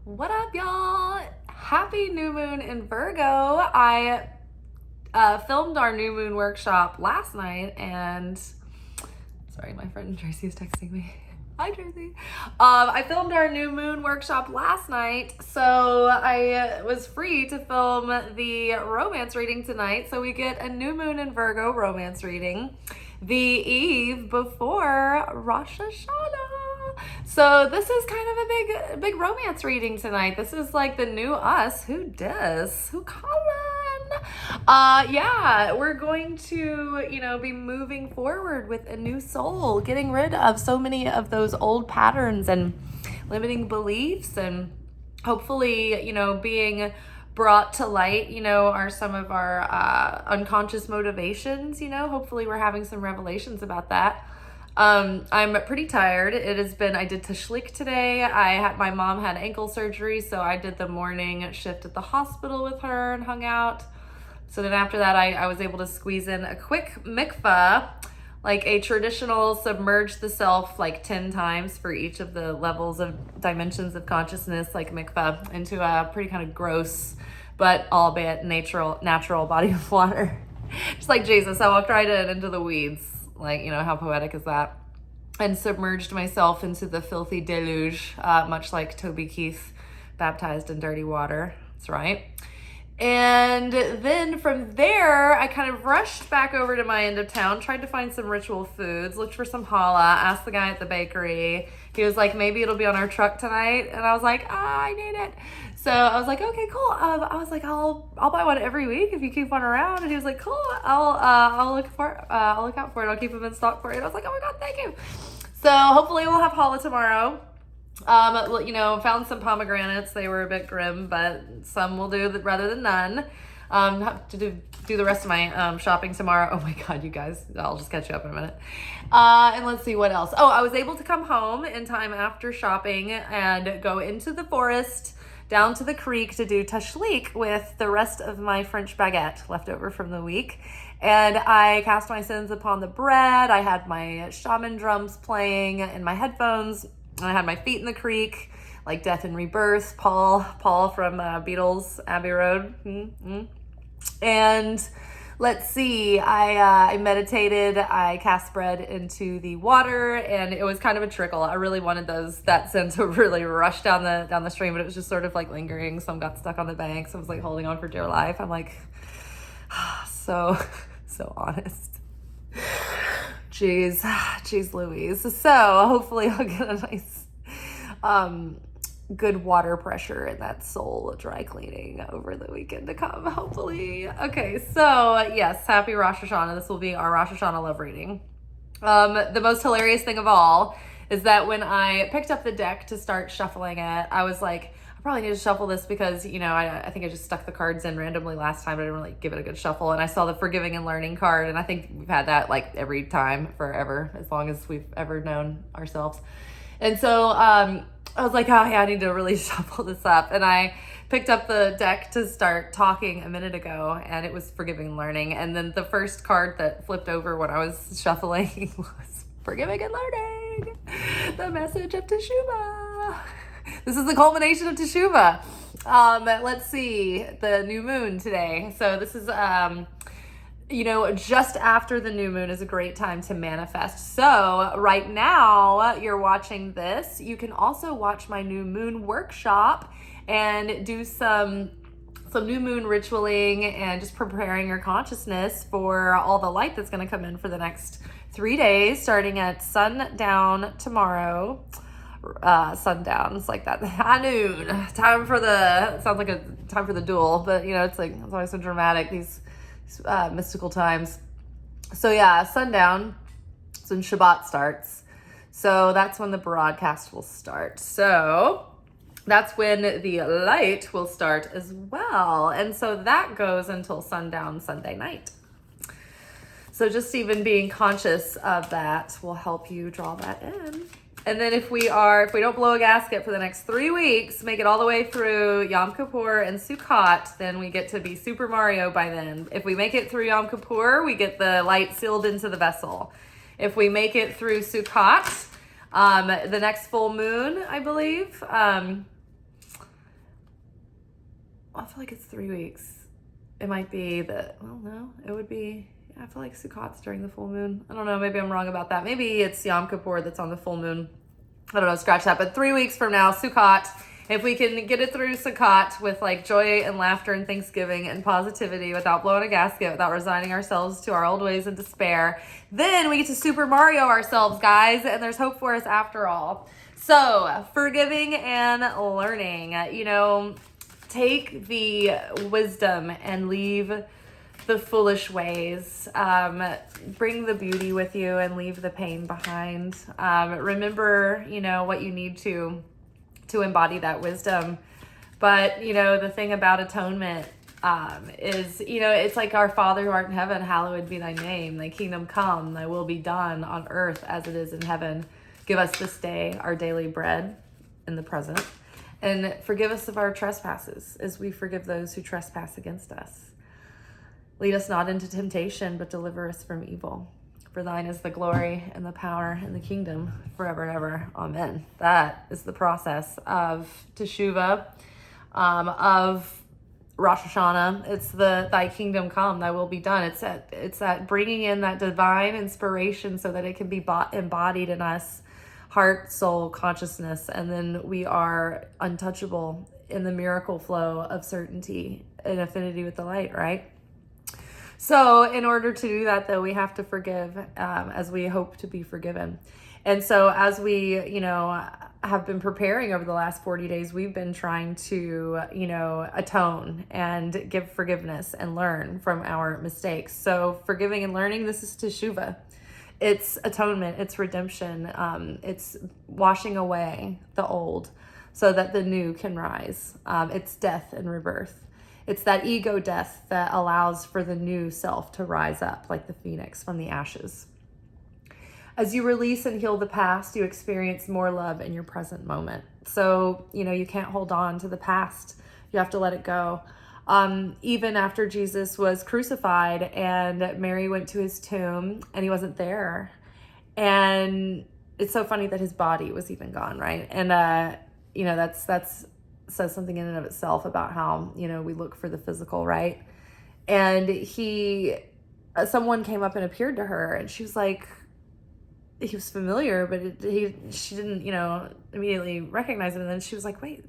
What up, y'all? Happy new moon in Virgo. I filmed our new moon workshop last night, and sorry, my friend Tracy is texting me. Hi, Tracy. I filmed our new moon workshop last night, so I was free to film the romance reading tonight. So we get a new moon in Virgo romance reading the eve before Rosh Hashanah. So this is kind of a big romance reading tonight. This is like the new us. Who dis? Who Colin? Yeah, we're going to, be moving forward with a new soul, getting rid of so many of those old patterns and limiting beliefs, and hopefully, being brought to light, are some of our unconscious motivations. Hopefully we're having some revelations about that. I'm pretty tired. I did tashlik today. My mom had ankle surgery, so I did the morning shift at the hospital with her and hung out. So then after that, I was able to squeeze in a quick mikvah, like a traditional submerge the self like 10 times for each of the levels of dimensions of consciousness, like mikvah, into a pretty kind of gross, but albeit natural body of water. Just like Jesus, I walked right into the weeds. Like, how poetic is that? And submerged myself into the filthy deluge, much like Toby Keith baptized in dirty water. That's right. And then from there, I kind of rushed back over to my end of town, tried to find some ritual foods, looked for some challah, asked the guy at the bakery. He was like, maybe it'll be on our truck tonight. And I was like, I need it. So I was like, okay, cool. I was like, I'll buy one every week if you keep one around. And he was like, cool. I'll look out for it. I'll keep them in stock for you. And I was like, oh my God, thank you. So hopefully we'll have challah tomorrow. Found some pomegranates. They were a bit grim, but some will do rather than none. Have to do the rest of my shopping tomorrow. Oh my God, you guys, I'll just catch you up in a minute. And let's see what else. Oh, I was able to come home in time after shopping and go into the forest, down to the creek to do tashlik with the rest of my French baguette left over from the week. And I cast my sins upon the bread. I had my shaman drums playing in my headphones. I had my feet in the creek, like Death and Rebirth, Paul from Beatles, Abbey Road. And let's see, I meditated, I cast bread into the water, and it was kind of a trickle. I really wanted that scent to really rush down the stream, but it was just sort of like lingering. Some got stuck on the bank. So I was like holding on for dear life. I'm like, so honest. Jeez Louise. So hopefully I'll get a nice good water pressure in that soul dry cleaning over the weekend to come, hopefully. Okay, so yes, happy Rosh Hashanah. This will be our Rosh Hashanah love reading. The most hilarious thing of all is that when I picked up the deck to start shuffling it, I was like, I probably need to shuffle this because, I think I just stuck the cards in randomly last time. I didn't really give it a good shuffle. And I saw the forgiving and learning card. And I think we've had that like every time forever, as long as we've ever known ourselves. And so I was like, oh yeah, I need to really shuffle this up. And I picked up the deck to start talking a minute ago, and it was forgiving and learning. And then the first card that flipped over when I was shuffling was forgiving and learning, the message of Teshuvah. This is the culmination of Teshuvah. Let's see, the new moon today. So this is, just after the new moon is a great time to manifest. So right now you're watching this. You can also watch my new moon workshop and do some new moon ritualing and just preparing your consciousness for all the light that's going to come in for the next 3 days, starting at sundown tomorrow. Sundown, it's like that high noon time for sounds like a time for the duel, but it's always so dramatic, these mystical times. So yeah, sundown is when Shabbat starts, so that's when the broadcast will start. So that's when the light will start as well, and so that goes until sundown Sunday night. So just even being conscious of that will help you draw that in. And then if we don't blow a gasket for the next 3 weeks, make it all the way through Yom Kippur and Sukkot, then we get to be Super Mario by then. If we make it through Yom Kippur, we get the light sealed into the vessel. If we make it through Sukkot, the next full moon, I believe, I feel like it's 3 weeks. It might be that, well, no, it would be, I feel like Sukkot's during the full moon. I don't know, maybe I'm wrong about that. Maybe it's Yom Kippur that's on the full moon. I don't know, scratch that. But 3 weeks from now, Sukkot, if we can get it through Sukkot with like joy and laughter and thanksgiving and positivity without blowing a gasket, without resigning ourselves to our old ways and despair, then we get to Super Mario ourselves, guys, and there's hope for us after all. So, forgiving and learning, take the wisdom and leave the foolish ways. Bring the beauty with you and leave the pain behind. Remember, what you need to embody that wisdom. But, the thing about atonement is, it's like our Father who art in heaven, hallowed be thy name. Thy kingdom come, thy will be done on earth as it is in heaven. Give us this day our daily bread in the present. And forgive us of our trespasses as we forgive those who trespass against us. Lead us not into temptation, but deliver us from evil. For thine is the glory and the power and the kingdom forever and ever. Amen. That is the process of Teshuvah, of Rosh Hashanah. It's the thy kingdom come, thy will be done. It's that bringing in that divine inspiration so that it can be embodied in us, heart, soul, consciousness, and then we are untouchable in the miracle flow of certainty and affinity with the light, right? So in order to do that, though, we have to forgive as we hope to be forgiven. And so as we, have been preparing over the last 40 days, we've been trying to, atone and give forgiveness and learn from our mistakes. So forgiving and learning, this is Teshuvah. It's atonement, it's redemption, it's washing away the old so that the new can rise. It's death and rebirth. It's that ego death that allows for the new self to rise up like the phoenix from the ashes. As you release and heal the past, you experience more love in your present moment. So, you can't hold on to the past. You have to let it go. Even after Jesus was crucified and Mary went to his tomb and he wasn't there. And it's so funny that his body was even gone, right? And, that's says something in and of itself about how, we look for the physical, right? And someone came up and appeared to her and she was like, he was familiar, but she didn't, immediately recognize him. And then she was like, wait,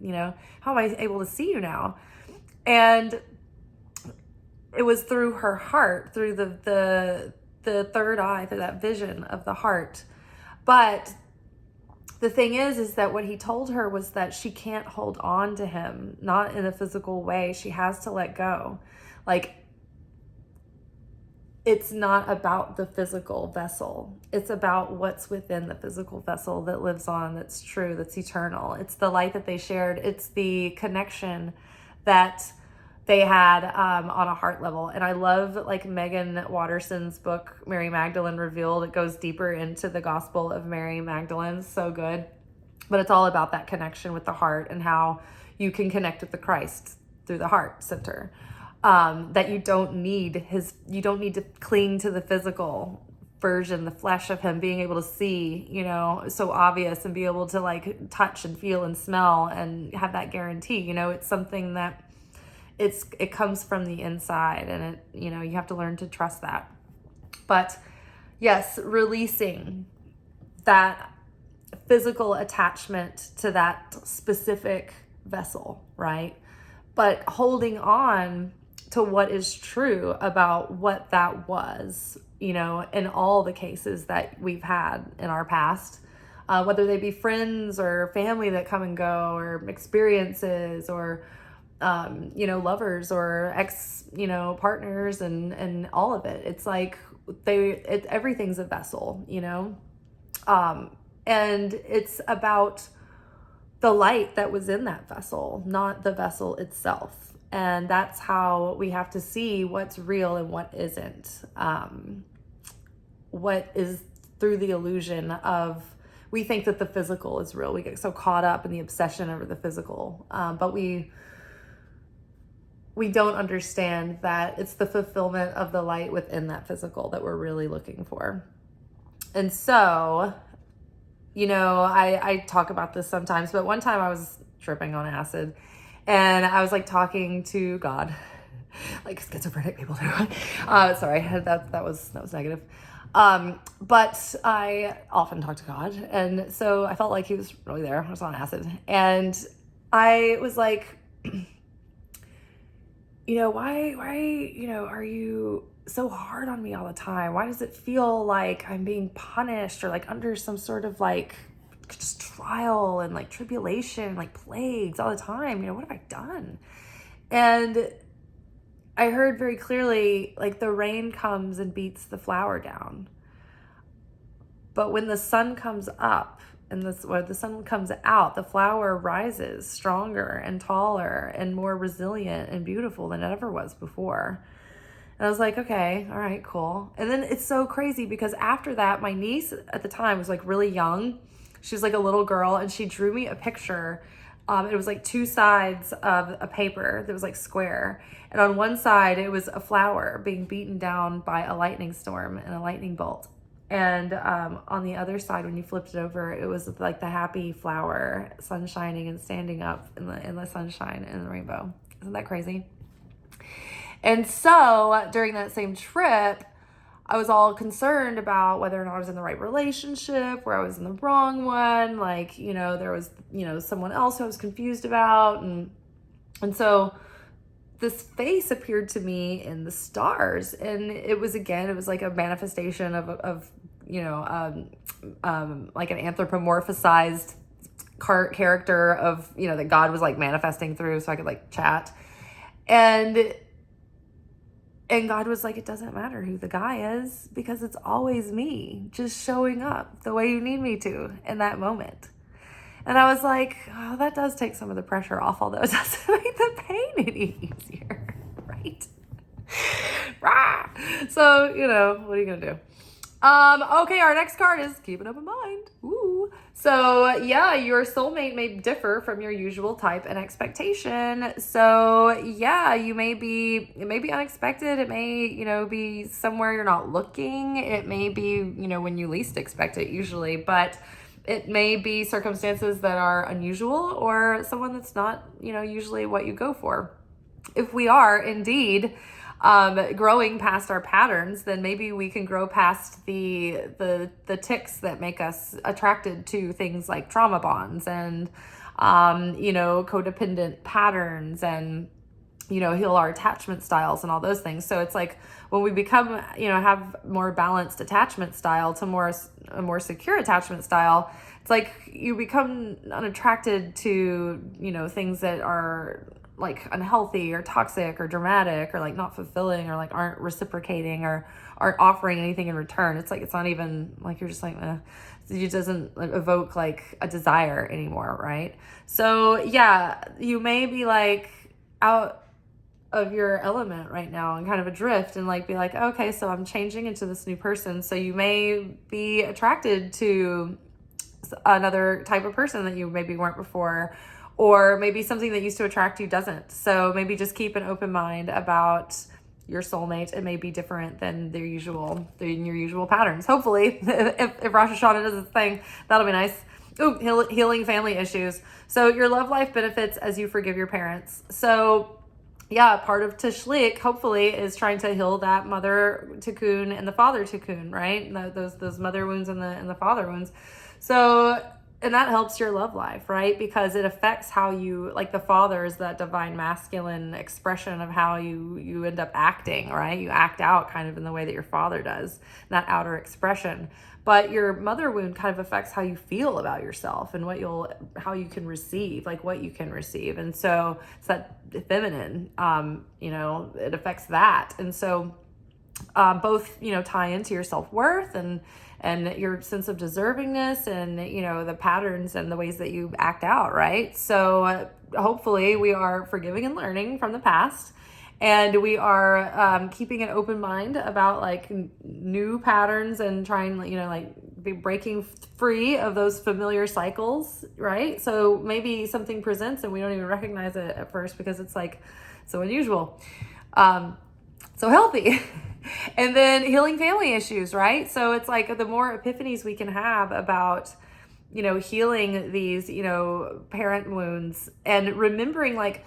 how am I able to see you now? And it was through her heart, through the third eye, through that vision of the heart. But the thing is that what he told her was that she can't hold on to him, not in a physical way. She has to let go. Like, it's not about the physical vessel. It's about what's within the physical vessel that lives on, that's true, that's eternal. It's the light that they shared. It's the connection that they had on a heart level. And I love like Megan Watterson's book, Mary Magdalene Revealed. It goes deeper into the gospel of Mary Magdalene. So good. But it's all about that connection with the heart and how you can connect with the Christ through the heart center. That you don't need to cling to the physical version, the flesh of him, being able to see, so obvious, and be able to like touch and feel and smell and have that guarantee. It's something that it comes from the inside, and it, you have to learn to trust that. But yes, releasing that physical attachment to that specific vessel, right? But holding on to what is true about what that was, in all the cases that we've had in our past, whether they be friends or family that come and go, or experiences, or lovers or ex, partners, and all of it. It's like everything's a vessel, and it's about the light that was in that vessel, not the vessel itself. And that's how we have to see what's real and what isn't. What is through the illusion of, we think that the physical is real. We get so caught up in the obsession over the physical, but we don't understand that it's the fulfillment of the light within that physical that we're really looking for. And so, I talk about this sometimes, but one time I was tripping on acid, And I was like talking to God, like schizophrenic people do. Sorry, that was negative. But I often talk to God, and so I felt like he was really there. I was on acid, and I was like, why, are you so hard on me all the time? Why does it feel like I'm being punished or like under some sort of like just trial and like tribulation, like plagues all the time? What have I done? And I heard very clearly, like, the rain comes and beats the flower down. But when the sun comes up and the sun comes out, the flower rises stronger and taller and more resilient and beautiful than it ever was before. And I was like, okay, all right, cool. And then it's so crazy because after that, my niece at the time was like really young. She was like a little girl, and she drew me a picture. It was like two sides of a paper that was like square. And on one side, it was a flower being beaten down by a lightning storm and a lightning bolt. And on the other side, when you flipped it over, it was like the happy flower, sun shining and standing up in the sunshine and the rainbow. Isn't that crazy? And so during that same trip, I was all concerned about whether or not I was in the right relationship, where I was in the wrong one. Like, there was, someone else who I was confused about. And so this face appeared to me in the stars. And it was like a manifestation of like an anthropomorphized character of, that God was like manifesting through so I could like chat. And God was like, it doesn't matter who the guy is because it's always me just showing up the way you need me to in that moment. And I was like, oh, that does take some of the pressure off, although it doesn't make the pain any easier, right? So, what are you going to do? Okay, our next card is keep an open mind. Ooh. So yeah, your soulmate may differ from your usual type and expectation. So yeah, it may be unexpected. It may, be somewhere you're not looking. It may be, when you least expect it usually, but it may be circumstances that are unusual or someone that's not, usually what you go for. If we are indeed growing past our patterns, then maybe we can grow past the ticks that make us attracted to things like trauma bonds and codependent patterns and heal our attachment styles and all those things. So it's like when we become have more balanced attachment style to a more secure attachment style, it's like you become unattracted to things that are like unhealthy or toxic or dramatic or like not fulfilling or like aren't reciprocating or aren't offering anything in return. It's like, it's not even like, you're just like, it doesn't evoke like a desire anymore. Right. So yeah, you may be like out of your element right now and kind of adrift and like be like, okay, so I'm changing into this new person. So you may be attracted to another type of person that you maybe weren't before, or maybe something that used to attract you doesn't. So maybe just keep an open mind about your soulmate. It may be different than your usual patterns. Hopefully, if Rosh Hashanah does its thing, that'll be nice. Ooh, healing family issues. So your love life benefits as you forgive your parents. So yeah, part of Tashlik, hopefully, is trying to heal that mother tikkun and the father tikkun, right? Those mother wounds and the father wounds. So, and that helps your love life, right? Because it affects how you, like the father is that divine masculine expression of how you end up acting, right? You act out kind of in the way that your father does, that outer expression. But your mother wound kind of affects how you feel about yourself and how you can receive, like what you can receive. And so it's that feminine, it affects that. And so both, tie into your self-worth and your sense of deservingness and, the patterns and the ways that you act out, right? So hopefully we are forgiving and learning from the past, and we are keeping an open mind about like new patterns and trying, be breaking free of those familiar cycles, right? So maybe something presents and we don't even recognize it at first because it's like so unusual. So healthy. And then healing family issues, right? So it's like the more epiphanies we can have about, healing these, parent wounds, and remembering like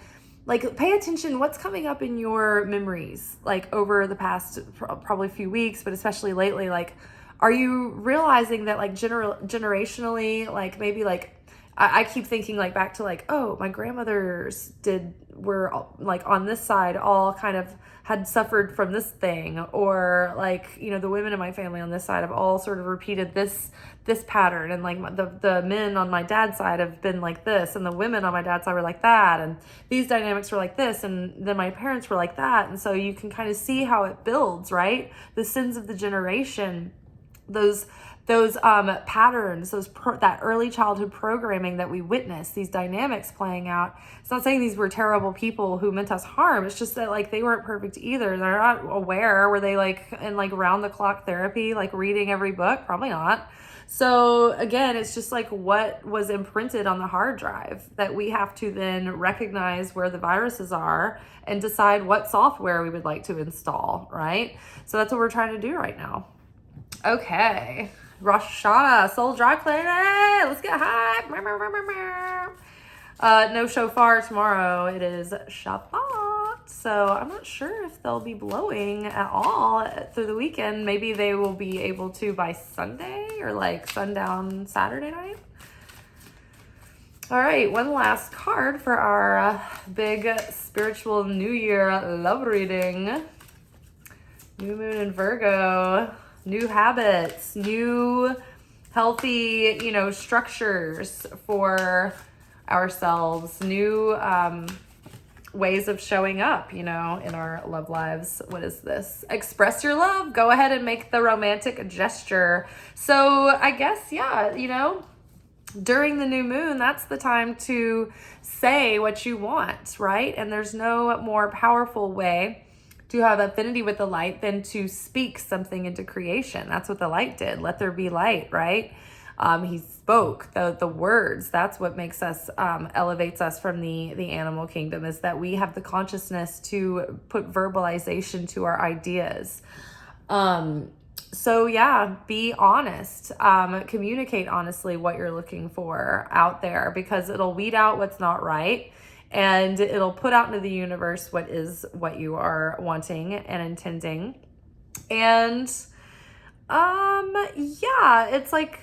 pay attention what's coming up in your memories, like over the past probably few weeks, but especially lately. Like, are you realizing that like generationally, like maybe like I keep thinking like back to like, oh, my grandmothers were like on this side all kind of had suffered from this thing, or like, the women in my family on this side have all sort of repeated this pattern, and like the men on my dad's side have been like this, and the women on my dad's side were like that, and these dynamics were like this, and then my parents were like that. And so you can kind of see how it builds, right? The sins of the generation, those patterns, that early childhood programming that we witness, these dynamics playing out. It's not saying these were terrible people who meant us harm. It's just that like they weren't perfect either. They're not aware. Were they like in like round the clock therapy, like reading every book? Probably not. So again, it's just like what was imprinted on the hard drive that we have to then recognize where the viruses are and decide what software we would like to install, right? So that's what we're trying to do right now. Okay. Rosh Hashanah, Soul Dry Planet. Let's get hype. No shofar tomorrow. It is Shabbat. So I'm not sure if they'll be blowing at all through the weekend. Maybe they will be able to by Sunday or like sundown Saturday night. All right, one last card for our big spiritual New Year love reading. New moon in Virgo. New habits, new healthy, structures for ourselves, new ways of showing up, in our love lives. What is this? Express your love. Go ahead and make the romantic gesture. So I guess, during the new moon, that's the time to say what you want, right? And there's no more powerful way to have affinity with the light than to speak something into creation. That's what the light did. Let there be light, right? He spoke the words. That's what makes us, elevates us from the animal kingdom, is that we have the consciousness to put verbalization to our ideas. So yeah, be honest, communicate honestly what you're looking for out there, because it'll weed out what's not right. And it'll put out into the universe what you are wanting and intending. And it's like,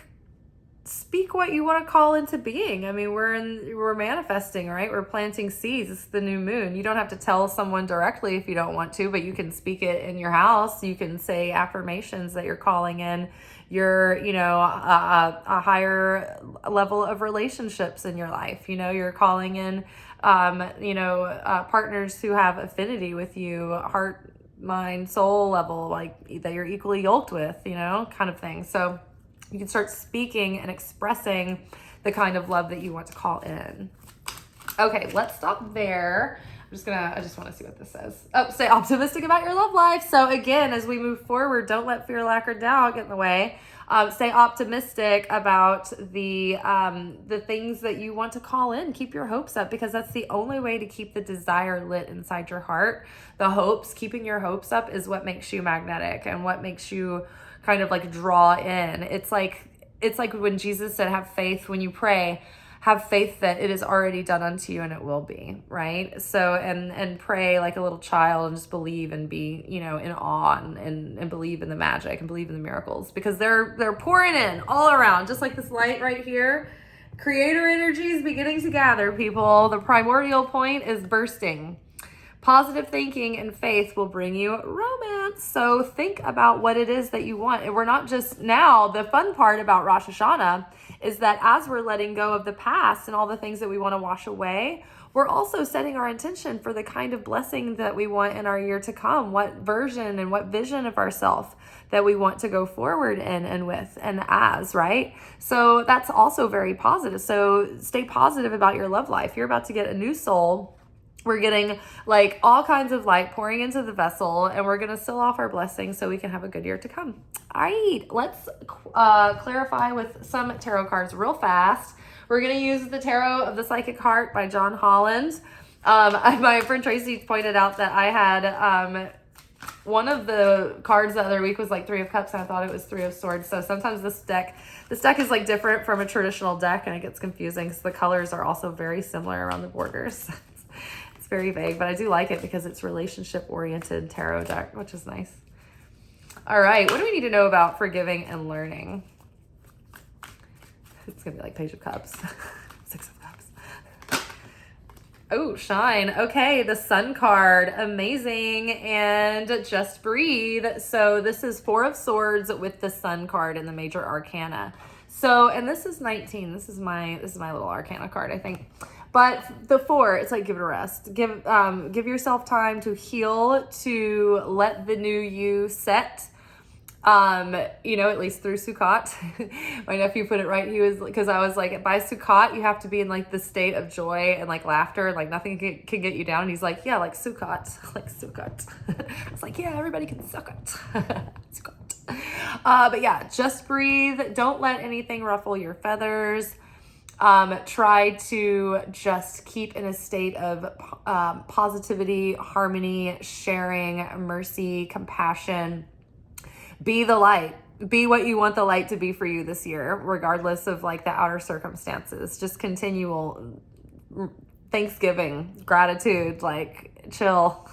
speak what you want to call into being. I mean, we're manifesting, right? We're planting seeds. It's the new moon. You don't have to tell someone directly if you don't want to, but you can speak it in your house. You can say affirmations that you're calling in your, a higher level of relationships in your life. You're calling in partners who have affinity with you, heart, mind, soul level, like that you're equally yoked with, kind of thing. So you can start speaking and expressing the kind of love that you want to call in. Okay, let's stop there. I just want to see what this says. Oh, stay optimistic about your love life. So again, as we move forward, don't let fear, lack, or doubt get in the way. Stay optimistic about the things that you want to call in. Keep your hopes up, because that's the only way to keep the desire lit inside your heart. Keeping your hopes up is what makes you magnetic and what makes you kind of like draw in. It's like when Jesus said, have faith when you pray. Have faith that it is already done unto you and it will be, right? So, and pray like a little child and just believe and be, in awe and believe in the magic and believe in the miracles, because they're pouring in all around, just like this light right here. Creator energy is beginning to gather, people. The primordial point is bursting. Positive thinking and faith will bring you romance. So think about what it is that you want. And we're not just now, the fun part about Rosh Hashanah is that as we're letting go of the past and all the things that we want to wash away, we're also setting our intention for the kind of blessing that we want in our year to come, what version and what vision of ourselves that we want to go forward in and with and as, right? So that's also very positive. So stay positive about your love life. You're about to get a new soul. We're getting like all kinds of light pouring into the vessel, and we're going to seal off our blessings so we can have a good year to come. All right, let's clarify with some tarot cards real fast. We're going to use the Tarot of the Psychic Heart by John Holland. My friend Tracy pointed out that I had one of the cards the other week was like 3 of Cups, and I thought it was 3 of Swords. So sometimes this deck is like different from a traditional deck, and it gets confusing because the colors are also very similar around the borders. It's very vague, but I do like it because it's relationship-oriented tarot deck, which is nice. All right, what do we need to know about forgiving and learning? It's gonna be like Page of Cups. 6 of Cups. Oh, shine. Okay, the Sun card. Amazing. And just breathe. So this is 4 of Swords with the Sun card in the major arcana. So, and this is 19. This is my little arcana card, I think. But the 4, it's like give it a rest. Give yourself time to heal, to let the new you set. You know, at least through Sukkot. My nephew put it right. He was, because I was like, by Sukkot, you have to be in like the state of joy and like laughter, and like nothing can get you down. And he's like, yeah, like Sukkot, like Sukkot. I was like, yeah, everybody can suck it. Sukkot. But yeah, just breathe. Don't let anything ruffle your feathers. Try to just keep in a state of positivity, harmony, sharing, mercy, compassion. Be the light. Be what you want the light to be for you this year, regardless of like the outer circumstances. Just continual thanksgiving, gratitude, like chill.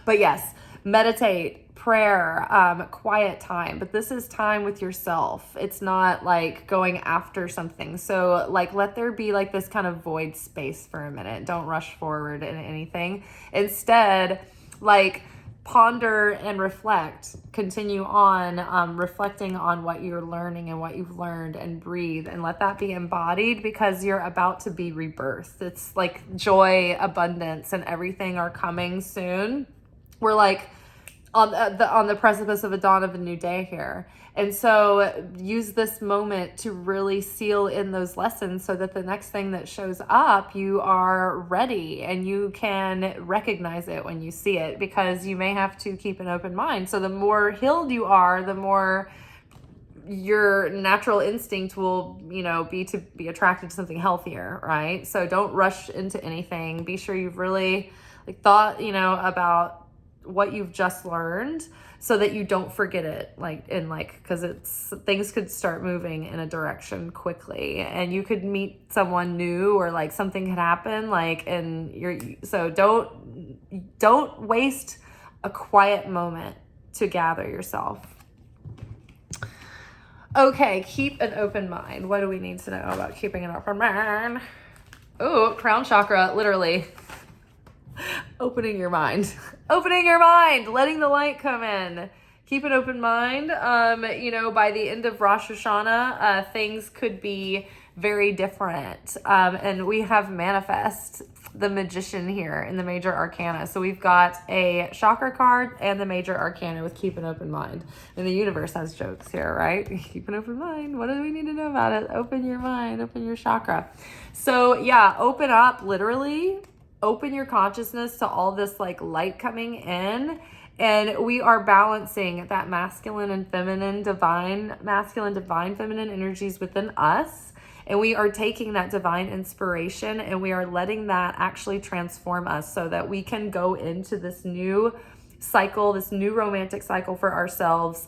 But yes, meditate, prayer, quiet time. But this is time with yourself. It's not like going after something. So like, let there be like this kind of void space for a minute. Don't rush forward in anything. Instead, like, ponder and reflect. Continue on reflecting on what you're learning and what you've learned, and breathe and let that be embodied, because you're about to be rebirthed. It's like joy, abundance, and everything are coming soon. We're like on the precipice of a dawn of a new day here. And so use this moment to really seal in those lessons so that the next thing that shows up, you are ready and you can recognize it when you see it, because you may have to keep an open mind. So the more healed you are, the more your natural instinct will, be to be attracted to something healthier, right? So don't rush into anything. Be sure you've really thought, about what you've just learned, so that you don't forget it, because things could start moving in a direction quickly, and you could meet someone new, or something could happen, so don't waste a quiet moment to gather yourself. Okay, keep an open mind. What do we need to know about keeping an open mind? Oh, crown chakra, literally. Opening your mind, letting the light come in. Keep an open mind. By the end of Rosh Hashanah, things could be very different. And we have manifest the magician here in the major arcana. So we've got a chakra card and the major arcana with keep an open mind. And the universe has jokes here, right? Keep an open mind. What do we need to know about it? Open your mind, open your chakra. So yeah, open up, literally. Open your consciousness to all this light coming in, and we are balancing that masculine and feminine, divine feminine energies within us, and we are taking that divine inspiration and we are letting that actually transform us so that we can go into this new cycle, this new romantic cycle for ourselves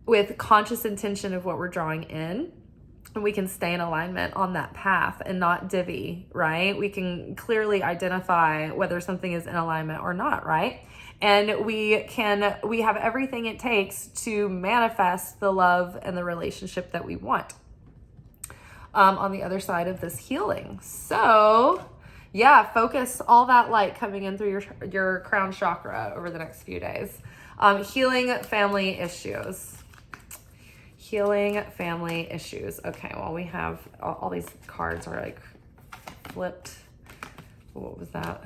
with conscious intention of what we're drawing in. And we can stay in alignment on that path and not divvy, right? We can clearly identify whether something is in alignment or not, right? And we have everything it takes to manifest the love and the relationship that we want on the other side of this healing. So yeah, focus all that light coming in through your crown chakra over the next few days. Healing family issues. Healing family issues. Okay, well, we have all these cards are flipped. What was that?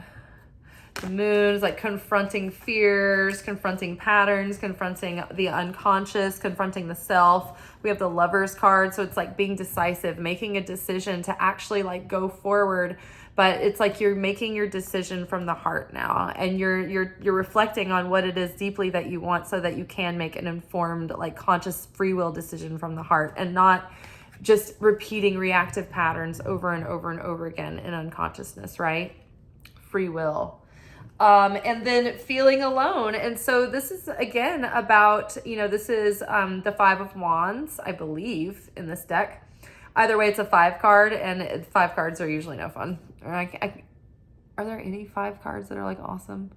The moon is confronting fears, confronting patterns, confronting the unconscious, confronting the self. We have the Lovers card, so it's being decisive, making a decision to actually go forward. But it's you're making your decision from the heart now, and you're reflecting on what it is deeply that you want, so that you can make an informed, conscious free will decision from the heart, and not just repeating reactive patterns over and over and over again in unconsciousness, right? Free will. And then feeling alone. And so this is again about, this is the Five of Wands, I believe, in this deck. Either way, it's a 5 card, and 5 cards are usually no fun. Are there any 5 cards that are like awesome?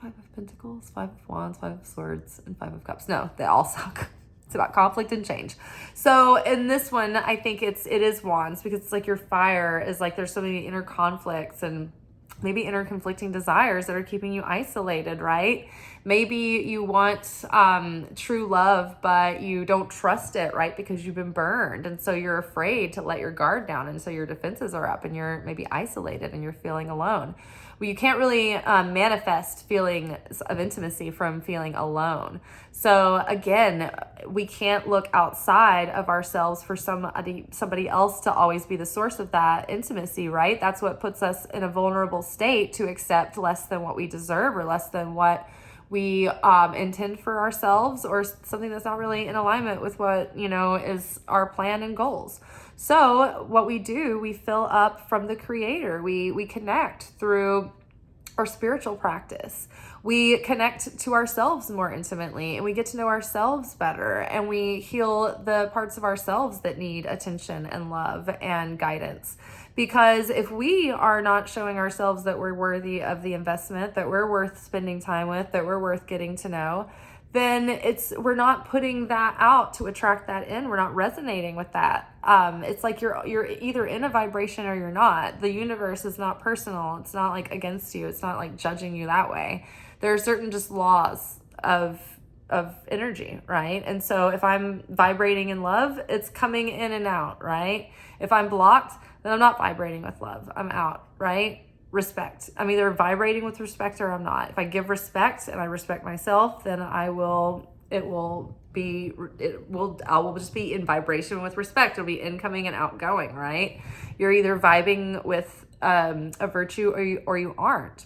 5 of Pentacles, 5 of Wands, 5 of Swords, and 5 of Cups. No, they all suck. It's about conflict and change. So in this one, I think it is Wands, because it's like your fire is like there's so many inner conflicts and maybe inner conflicting desires that are keeping you isolated, right? Maybe you want true love, but you don't trust it, right? Because you've been burned. And so you're afraid to let your guard down. And so your defenses are up and you're maybe isolated and you're feeling alone. Well, you can't really manifest feelings of intimacy from feeling alone. So again, we can't look outside of ourselves for somebody else to always be the source of that intimacy, right? That's what puts us in a vulnerable state to accept less than what we deserve or less than what we intend for ourselves, or something that's not really in alignment with what, is our plan and goals. So what we do, we fill up from the Creator. We connect through our spiritual practice. We connect to ourselves more intimately, and we get to know ourselves better, and we heal the parts of ourselves that need attention and love and guidance. Because if we are not showing ourselves that we're worthy of the investment, that we're worth spending time with, that we're worth getting to know, then we're not putting that out to attract that in. We're not resonating with that. It's like you're either in a vibration or you're not. The universe is not personal. It's not like against you. It's not like judging you that way. There are certain just laws of energy, right? And so if I'm vibrating in love, it's coming in and out, right? If I'm blocked, then I'm not vibrating with love. I'm out, right? Respect. I'm either vibrating with respect or I'm not. If I give respect and I respect myself, then I will just be in vibration with respect. It'll be incoming and outgoing, right? You're either vibing with a virtue or you aren't.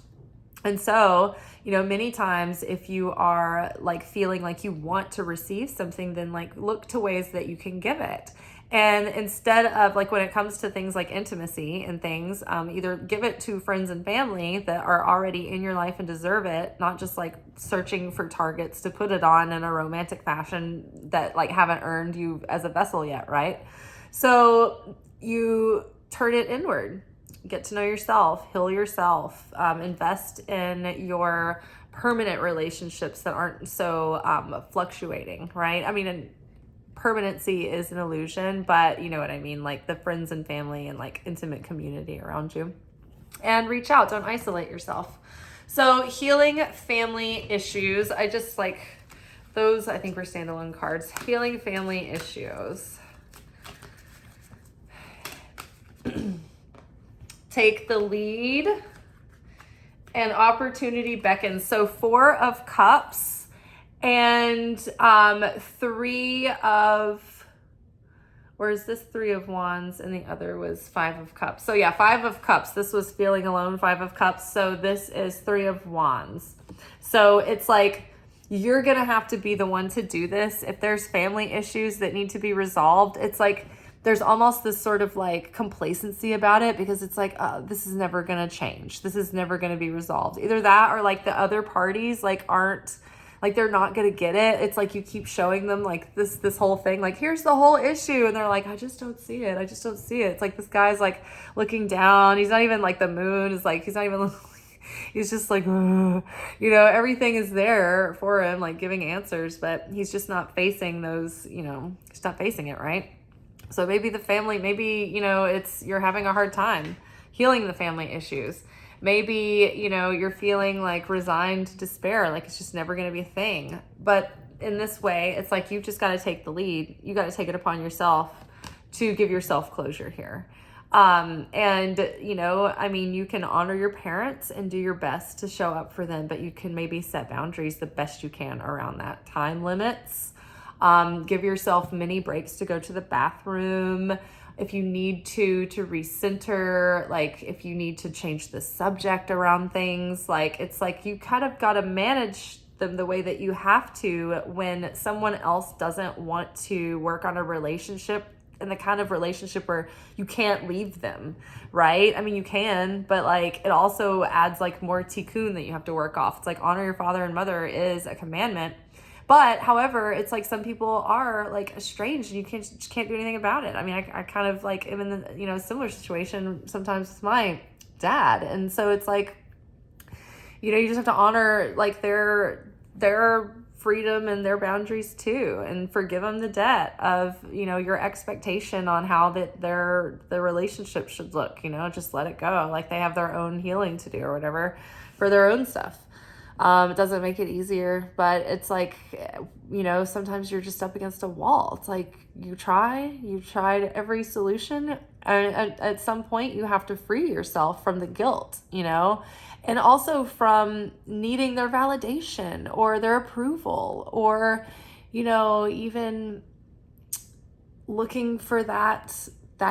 And so, many times if you are like feeling like you want to receive something, then like look to ways that you can give it. And instead of like, when it comes to things like intimacy and things, either give it to friends and family that are already in your life and deserve it, not just like searching for targets to put it on in a romantic fashion that like haven't earned you as a vessel yet, right? So you turn it inward, get to know yourself, heal yourself, invest in your permanent relationships that aren't so fluctuating, right? I mean, permanency is an illusion, but you know what I mean, like the friends and family and like intimate community around you. And reach out, don't isolate yourself. So healing family issues, I just like those, I think were standalone cards. Healing family issues. Take the lead and opportunity beckons. So 4 of Cups and 3 of, or is this 3 of Wands and the other was 5 of Cups? So yeah, 5 of Cups. This was feeling alone, 5 of Cups. So this is 3 of Wands. So it's like, you're going to have to be the one to do this. If there's family issues that need to be resolved, it's like, there's almost this sort of like complacency about it, because it's like, oh, this is never going to change. This is never going to be resolved. Either that or like the other parties like aren't, like they're not going to get it. It's like you keep showing them like this whole thing, like here's the whole issue. And they're like, I just don't see it. I just don't see it. It's like this guy's like looking down. He's not even like, the moon is like, he's not even, he's just like, everything is there for him, like giving answers, but he's just not facing those, he's not facing it, right? So maybe the family, you're having a hard time healing the family issues. Maybe, you're feeling like resigned to despair, like it's just never going to be a thing. But in this way, it's like, you've just got to take the lead. You got to take it upon yourself to give yourself closure here. You can honor your parents and do your best to show up for them, but you can maybe set boundaries the best you can around that. Time limits. Give yourself mini breaks to go to the bathroom. If you need to recenter, like if you need to change the subject around things, like it's like you kind of got to manage them the way that you have to when someone else doesn't want to work on a relationship the kind of relationship where you can't leave them, right? I mean, you can, but like it also adds like more tikkun that you have to work off. It's like honor your father and mother is a commandment. But however, it's like some people are like estranged and you just can't do anything about it. I mean, I kind of like am in the, you know, similar situation sometimes with my dad. And so it's like, you know, you just have to honor like their freedom and their boundaries too, and forgive them the debt of, you know, your expectation on how that their relationship should look, you know, just let it go. Like they have their own healing to do or whatever for their own stuff. It doesn't make it easier, but it's like, you know, sometimes you're just up against a wall. It's like you've tried every solution, and at some point you have to free yourself from the guilt, you know, and also from needing their validation or their approval, or, you know, even looking for that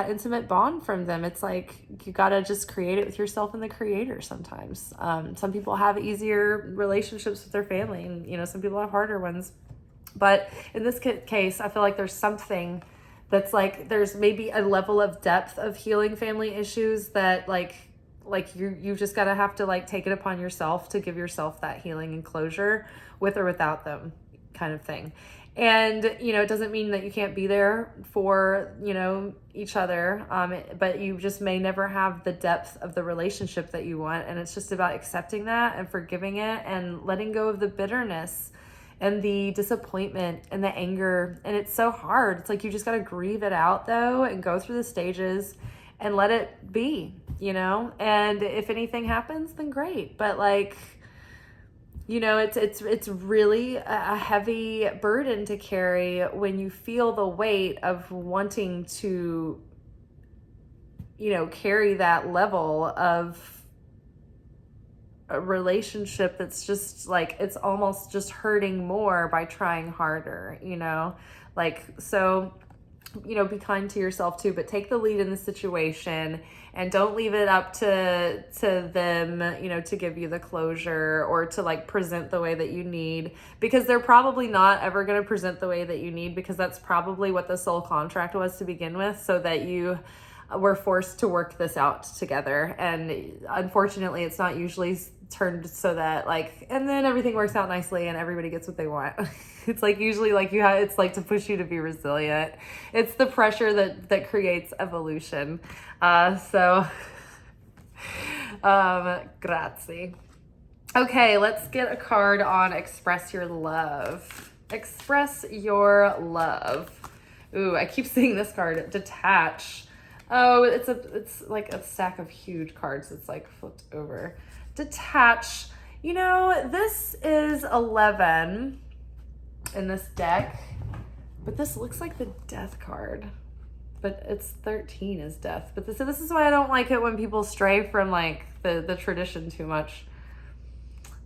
intimate bond from them. It's like you gotta just create it with yourself and the creator sometimes. Some people have easier relationships with their family, and, you know, some people have harder ones. But in this case, I feel like there's something that's like, there's maybe a level of depth of healing family issues that like you just gotta have to like take it upon yourself to give yourself that healing and closure with or without them kind of thing. And, you know, it doesn't mean that you can't be there for, you know, each other, but you just may never have the depth of the relationship that you want. And it's just about accepting that and forgiving it and letting go of the bitterness and the disappointment and the anger. And it's so hard. It's like you just got to grieve it out though and go through the stages and let it be, you know. And if anything happens, then great. But like, you know, it's really a heavy burden to carry when you feel the weight of wanting to, you know, carry that level of a relationship that's just like, it's almost just hurting more by trying harder, you know, like, so, you know, be kind to yourself too, but take the lead in the situation and don't leave it up to them, you know, to give you the closure or to like present the way that you need, because they're probably not ever going to present the way that you need, because that's probably what the soul contract was to begin with, so that you were forced to work this out together. And unfortunately, it's not usually turned so that like, and then everything works out nicely and everybody gets what they want. It's like usually like it's like to push you to be resilient. It's the pressure that creates evolution. Grazie. Okay, let's get a card on express your love. Express your love. Ooh, I keep seeing this card, detach. Oh, it's like a stack of huge cards. It's like flipped over. Detach. You know, this is 11 in this deck, but this looks like the death card, but it's 13 is death. But this is why I don't like it when people stray from like the tradition too much.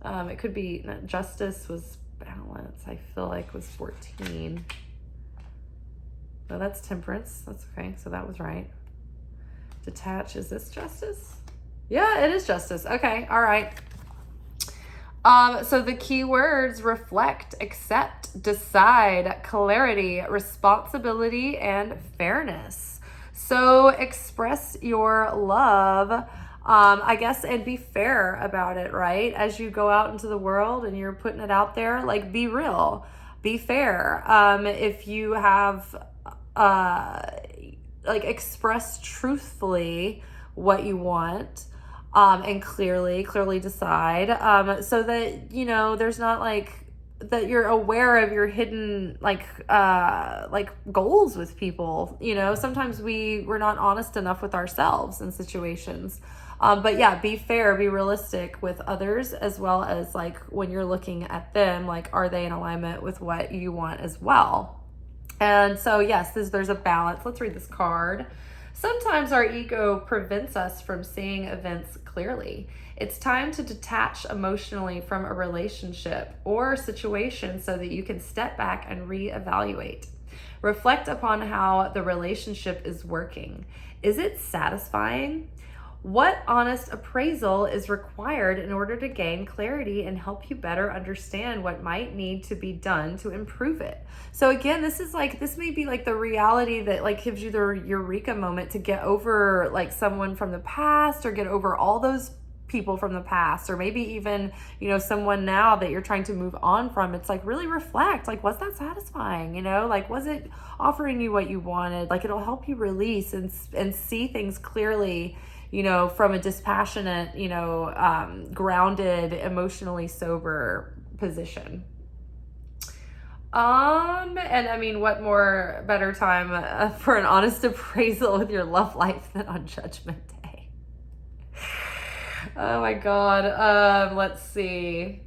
It could be justice was balance. I feel like was 14. No, that's temperance. That's okay. So that was right. Detach. Is this justice? Yeah, it is justice. Okay. All right. So the key words: reflect, accept, decide, clarity, responsibility, and fairness. So express your love, I guess, and be fair about it, right? As you go out into the world and you're putting it out there, like, be real, be fair. If you have, like, express truthfully what you want, and clearly decide, so that, you know, there's not like that you're aware of your hidden like goals with people. You know, sometimes we're not honest enough with ourselves in situations. But yeah, be fair, be realistic with others, as well as like when you're looking at them, like, are they in alignment with what you want as well? And so yes, there's a balance. Let's read this card. Sometimes our ego prevents us from seeing events clearly. It's time to detach emotionally from a relationship or situation so that you can step back and reevaluate. Reflect upon how the relationship is working. Is it satisfying? What honest appraisal is required in order to gain clarity and help you better understand what might need to be done to improve it? So again, this may be like the reality that like gives you the eureka moment to get over like someone from the past, or get over all those people from the past, or maybe even, someone now that you're trying to move on from. It's like, really reflect, like, was that satisfying? Like, was it offering you what you wanted? Like, it'll help you release and see things clearly, from a dispassionate, grounded, emotionally sober position. And I mean, what more better time for an honest appraisal with your love life than on Judgment Day? Oh my God. Let's see.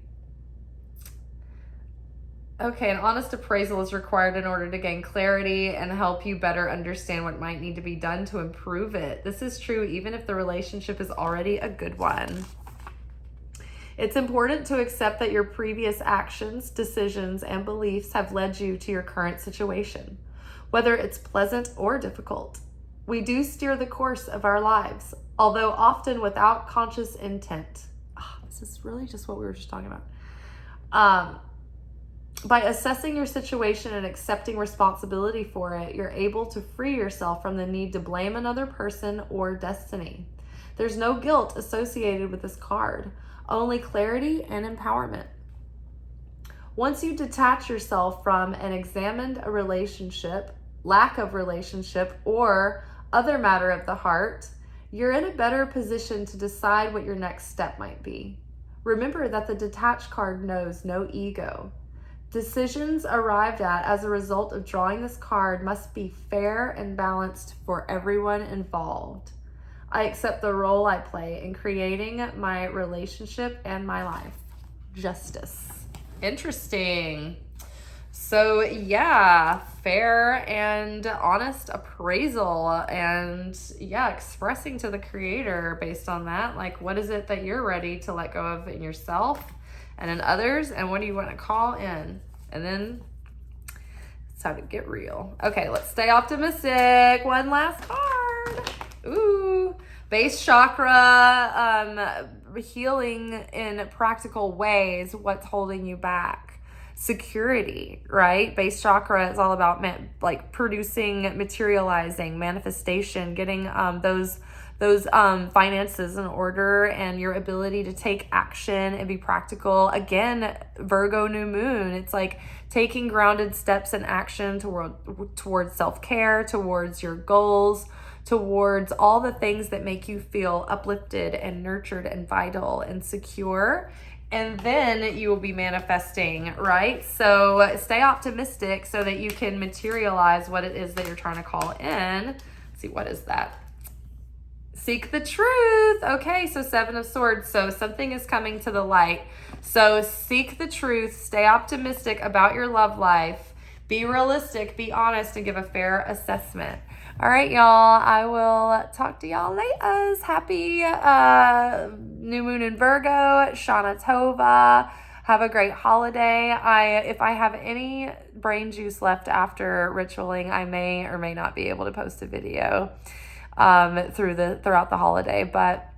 Okay, an honest appraisal is required in order to gain clarity and help you better understand what might need to be done to improve it. This is true even if the relationship is already a good one. It's important to accept that your previous actions, decisions, and beliefs have led you to your current situation, whether it's pleasant or difficult. We do steer the course of our lives, although often without conscious intent. This is really just what we were just talking about. By assessing your situation and accepting responsibility for it, you're able to free yourself from the need to blame another person or destiny. There's no guilt associated with this card, only clarity and empowerment. Once you detach yourself from and examine a relationship, lack of relationship, or other matter of the heart, you're in a better position to decide what your next step might be. Remember that the detached card knows no ego. Decisions arrived at as a result of drawing this card must be fair and balanced for everyone involved. I accept the role I play in creating my relationship and my life. Justice. Interesting. So yeah, fair and honest appraisal, and expressing to the creator based on that, like, what is it that you're ready to let go of in yourself and in others, and what do you want to call in? And then it's time to get real. Okay, let's stay optimistic. One last card. Ooh, base chakra, healing in practical ways. What's holding you back? Security, right? Base chakra is all about like producing, materializing, manifestation, getting those finances in order, and your ability to take action and be practical. Again, Virgo new moon, it's like taking grounded steps in action towards self-care, towards your goals, towards all the things that make you feel uplifted and nurtured and vital and secure. And then you will be manifesting, right? So stay optimistic so that you can materialize what it is that you're trying to call in. Let's see, what is that? Seek the truth. Okay, so 7 of Swords. So something is coming to the light. So seek the truth. Stay optimistic about your love life. Be realistic, be honest, and give a fair assessment. All right, y'all. I will talk to y'all later. Happy new moon in Virgo. Shana Tova. Have a great holiday. If I have any brain juice left after ritualing, I may or may not be able to post a video throughout the holiday, but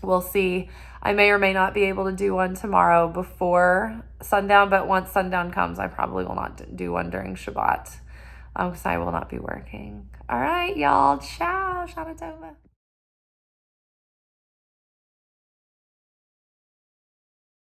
we'll see. I may or may not be able to do one tomorrow before sundown, but once sundown comes, I probably will not do one during Shabbat, because I will not be working. All right, y'all. Ciao. Shana Tova.